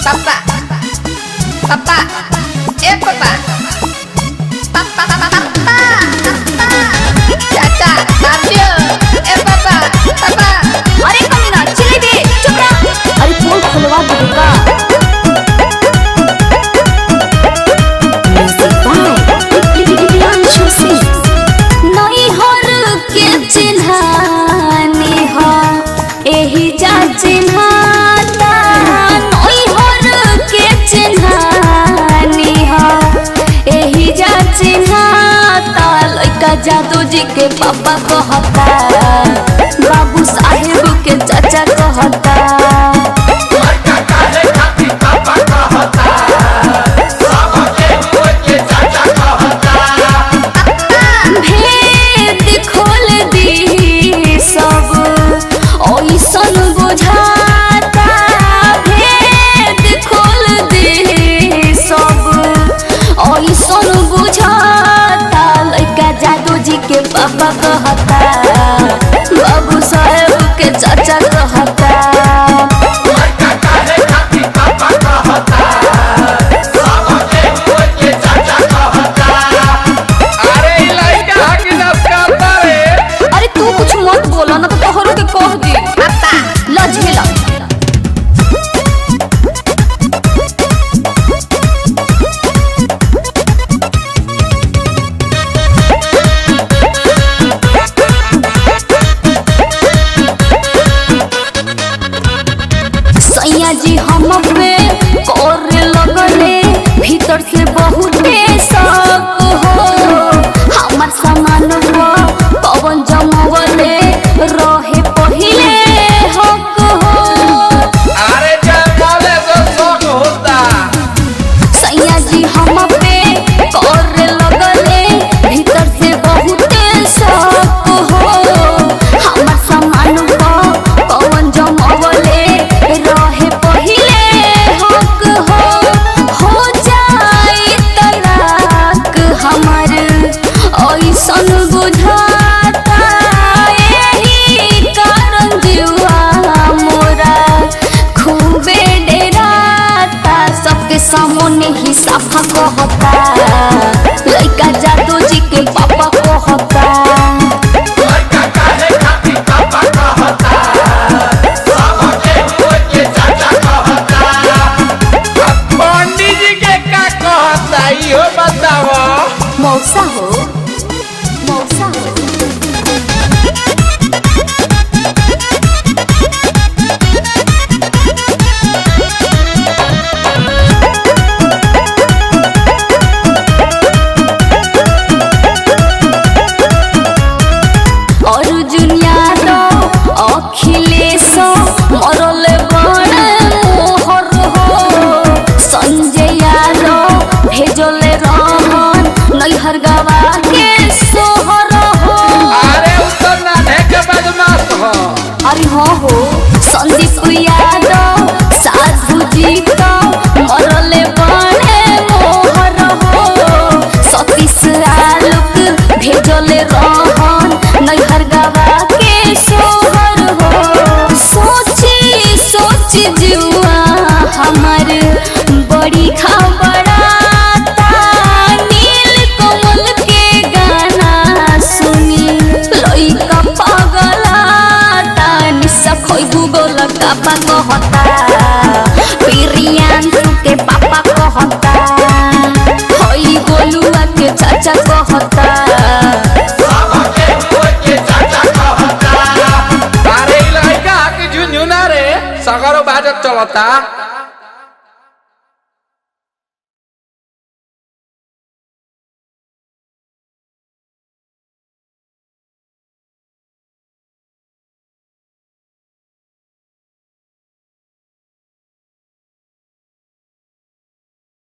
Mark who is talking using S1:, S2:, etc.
S1: Papa, papa, papa, papa, papa, चाचा, आंटियों, papa, papa,
S2: अरे कमीना चिल्ली बे चुप रह। अरे फोन खुलवा दूंगा। नहीं हर के चिन्हानी हो एही जा चिन्हाता नहीं हर के चिन्हानी हो एही जा चिन्हाता लइका जादू जी के पापा कहता बाबू साहेब के चाचा कहता के पापा कहता बाबू साहेब के चाचा कहता अरे तू कुछ मत बोला ना तो तोहरो के कह दी लजहेला जी हम पे करे लगले भीतर से बहुत शौक हो हमार सामान पवन जमवले रहे पहिले हक हो
S3: अरे जमवले तो शौक होता
S2: सैया जी हम पे करे लगले भीतर से बहुत शौक हो हमार सामान पवन जमवले रहे सन बुझाता यही कारण जीवा मोरा खूबे डराता सबके सामने ही साफा कहता लइका जादू जी के पापा कहता
S3: पंडित जी के का कहता इहो बताओ
S2: मौसा हो मौसा हो अर्जुन यादव अखिलेश मरल बड़े मोहर हो संजय यादव भेजले रहन नैहर गवा के सोहर हो
S3: अरे उतना ढेके बदमाश हो
S2: अरे हो संदीप यादव साधु जी तो मरले बड़े मोहर हो सतीश आलोक भेजले रहन नैहर गवा के सोहर हो सोची सोची जुआ हमार बड़ी खबराता नील कमल के गाना सुनी लइका पगलाता निशा खोई गूगल का पापा कहता प्रियांशु के पापा कहता खोई गोलुआ के चाचा